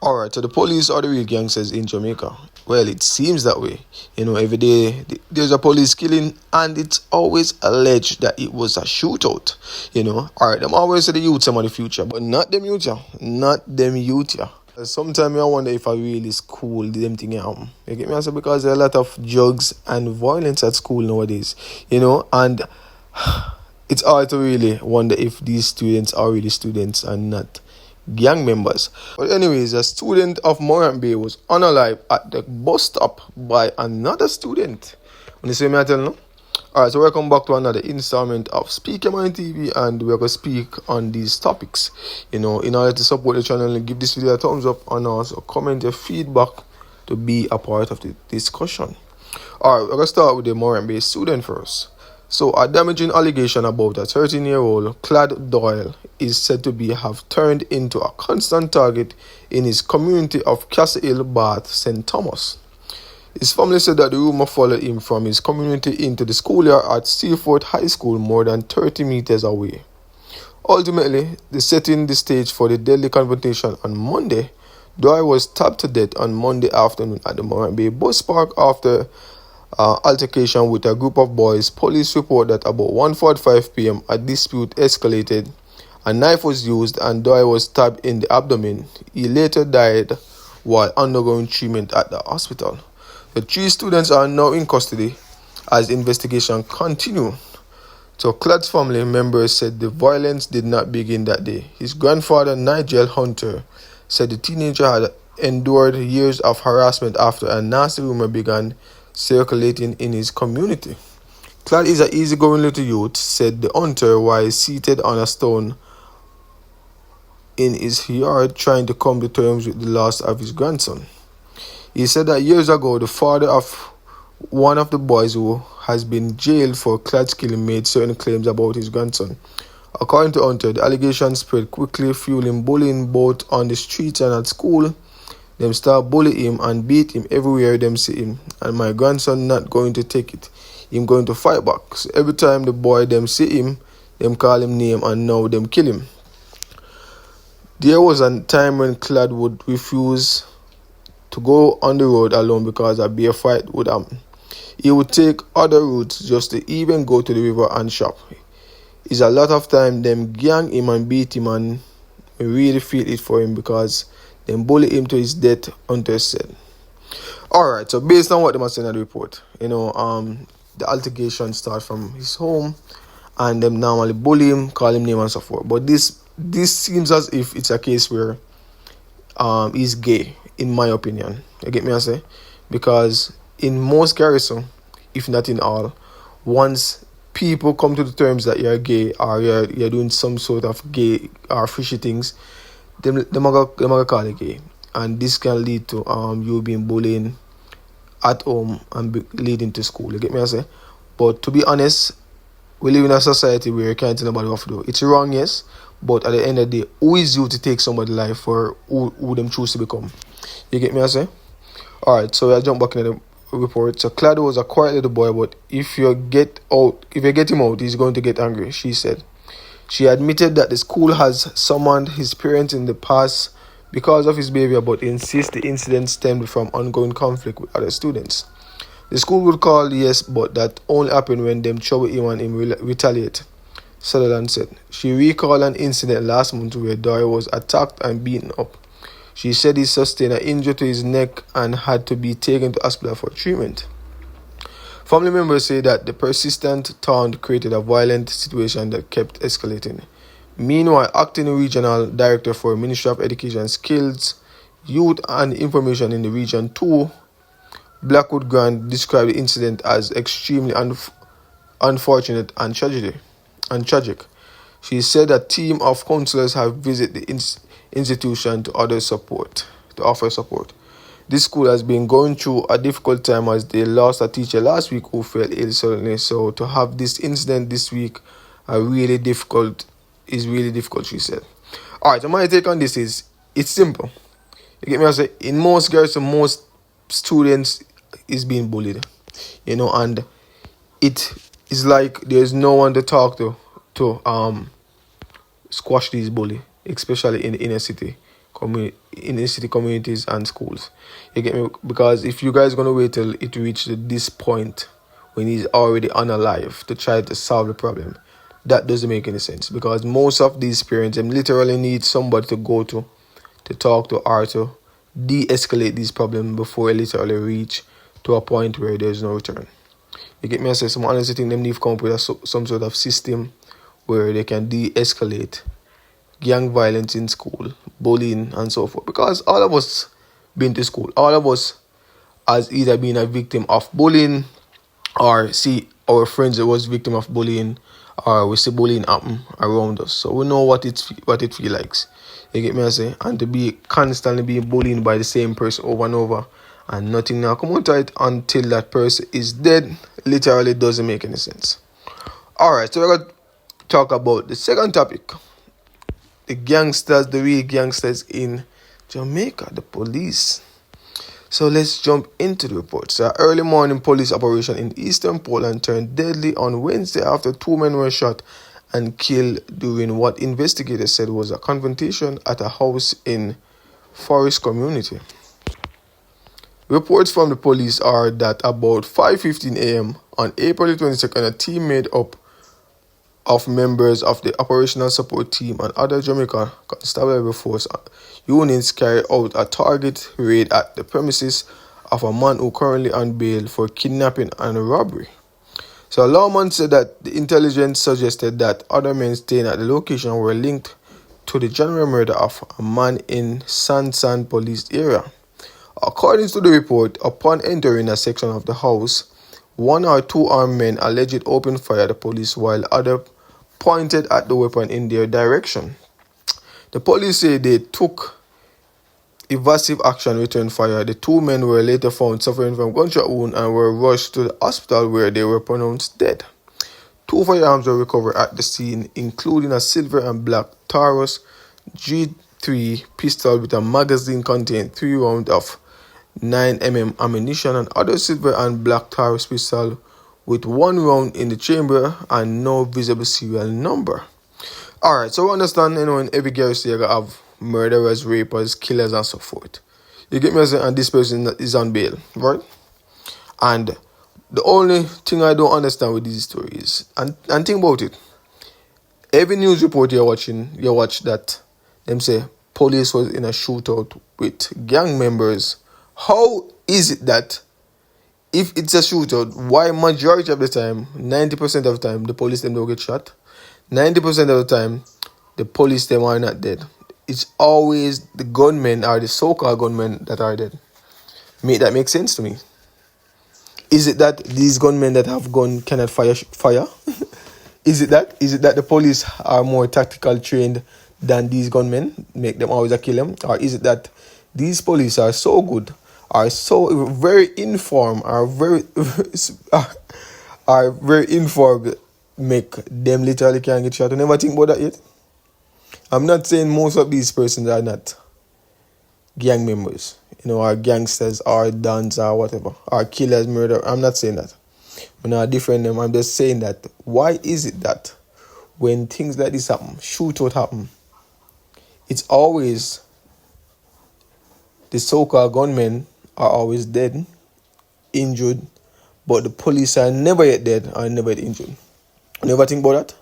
Alright, so the police are the real gangsters in Jamaica. Well, it seems that way. Every day there's a police killing, and it's always alleged that it was a shootout. Alright, them always say the youths are the future, but not them youth, yeah. Not them youth, yeah. Sometimes I wonder if I really school them thing happen. You get me? I say because there are a lot of drugs and violence at school nowadays. And it's hard to really wonder if these students are really students and not gang members. But anyways, a student of Morant Bay was unalive at the bus stop by another student. When you see me, I tell you. Alright, so welcome back to another installment of Speak Your Mind TV, and we're going to speak on these topics. In order to support the channel, give this video a thumbs up and also comment your feedback to be a part of the discussion. Alright, we're going to start with the Morant Bay student first. So, a damaging allegation about a 13-year-old Clad Doyle is said to have turned into a constant target in his community of Castle Hill, Bath, St. Thomas. His family said that the rumor followed him from his community into the schoolyard at Seaford High School, more than 30 meters away. Ultimately, setting the stage for the deadly confrontation on Monday, Doyle was stabbed to death on Monday afternoon at the Morant Bay bus park after altercation with a group of boys. Police report that about 1:45 p.m. a dispute escalated. A knife was used and Doyle was stabbed in the abdomen. He later died while undergoing treatment at the hospital. The 3 students are now in custody as investigation continues. So Clad's family members said the violence did not begin that day. His grandfather, Nigel Hunter, said the teenager had endured years of harassment after a nasty rumor began circulating in his community. Clad is an easygoing little youth, said the hunter, while seated on a stone in his yard trying to come to terms with the loss of his grandson. He said that years ago, the father of one of the boys who has been jailed for Clad's killing made certain claims about his grandson. According to Hunter, the allegations spread quickly, fueling bullying both on the streets and at school. Them start bully him and beat him everywhere them see him. And my grandson not going to take it. Him going to fight back. So every time the boy them see him, them call him name and now them kill him. There was a time when Clad would refuse to go on the road alone because a bear fight would happen. He would take other routes just to even go to the river and shop. It's a lot of time them gang him and beat him, and we really feel it for him because them bully him to his death, Hunter said. Alright, so based on what they must say in the report, the altercation start from his home and them normally bully him, call him name and so forth. But this seems as if it's a case where he's gay, in my opinion. You get me I say? Because in most garrison, if not in all, once people come to the terms that you're gay or you're doing some sort of gay or fishy things, them are gonna call it gay. And this can lead to you being bullied at home and leading to school. You get me I say? But to be honest, we live in a society where you can't tell nobody what to do. It's wrong, yes, but at the end of the day, who is you to take somebody's life for who them choose to become? You get me I say? Alright, so I jump back into the report. So Clad was a quiet little boy, but if you get him out, he's going to get angry, she said. She admitted that the school has summoned his parents in the past because of his behavior, but insists the incident stemmed from ongoing conflict with other students. The school would call, yes, but that only happened when them trouble him and him retaliate, Sutherland said. She recalled an incident last month where Doyle was attacked and beaten up. She said he sustained an injury to his neck and had to be taken to hospital for treatment. Family members say that the persistent taunt created a violent situation that kept escalating. Meanwhile, acting regional director for Ministry of Education, Skills, Youth and Information in the region 2, Blackwood Grant, described the incident as extremely unfortunate and tragic. She said a team of counselors have visited the institution to offer support. This school has been going through a difficult time as they lost a teacher last week who fell ill suddenly. So to have this incident this week is really difficult, she said. Alright, so my take on this is, it's simple. You get me? I say, in most garrison, most students is being bullied. And it is like there's no one to talk to squash these bully, especially in the inner city. inner city communities and schools. You get me? Because if you guys gonna wait till it reached this point when he's already unalive to try to solve the problem, that doesn't make any sense. Because most of these parents them literally need somebody to go to talk to, or to de-escalate these problems before it literally reach to a point where there's no return. You get me? I say some honestly think them need to come up with some sort of system where they can de-escalate gang violence in school, bullying and so forth. Because all of us been to school. All of us has either been a victim of bullying or see our friends that was victim of bullying, or we see bullying happen around us. So we know what it feel like. You get me I say? And to be constantly being bullied by the same person over and over and nothing now come out of it until that person is dead literally doesn't make any sense. Alright, so we're gonna talk about the second topic. The real gangsters in Jamaica, the police. So let's jump into the report. So, early morning police operation in eastern Poland turned deadly on Wednesday after 2 men were shot and killed during what investigators said was a confrontation at a house in Forest community. Reports from the police are that about 5:15 a.m. on April 22nd, a team made up of members of the operational support team and other Jamaica Constabulary Force units carried out a target raid at the premises of a man who currently on bail for kidnapping and robbery. So a lawman said that the intelligence suggested that other men staying at the location were linked to the general murder of a man in Sansan police area. According to the report, upon entering a section of the house, 1 or 2 armed men allegedly opened fire at the police while others pointed at the weapon in their direction. The police say they took evasive action, returned fire. The 2 men were later found suffering from gunshot wounds and were rushed to the hospital where they were pronounced dead. 2 firearms were recovered at the scene, including a silver and black Taurus G3 pistol with a magazine containing 3 rounds of 9mm ammunition, and other silver and black Taurus pistol with 1 round in the chamber and no visible serial number. Alright, so we understand, in every garrison you have murderers, rapers, killers, and so forth. You get me? And this person is on bail, right? And the only thing I don't understand with these stories, and think about it, every news report you watch that them say police was in a shootout with gang members. How is it that if it's a shootout, why majority of the time, 90% of the time, the police them don't get shot? 90% of the time, the police them are not dead. It's always the gunmen or the so-called gunmen that are dead. That makes sense to me. Is it that these gunmen that have gun cannot fire? Is it that the police are more tactical trained than these gunmen, make them always kill them? Or is it that these police are so good, are so very informed, are very informed, make them literally can't get shot? I never think about that yet. I'm not saying most of these persons are not gang members, or gangsters, or dons, or whatever, or killers, murder. I'm not saying that. I'm not different them. I'm just saying that why is it that when things like this happen, shootout happen, it's always the so-called gunmen are always dead, injured, but the police are never yet dead or never yet injured? You never think about that?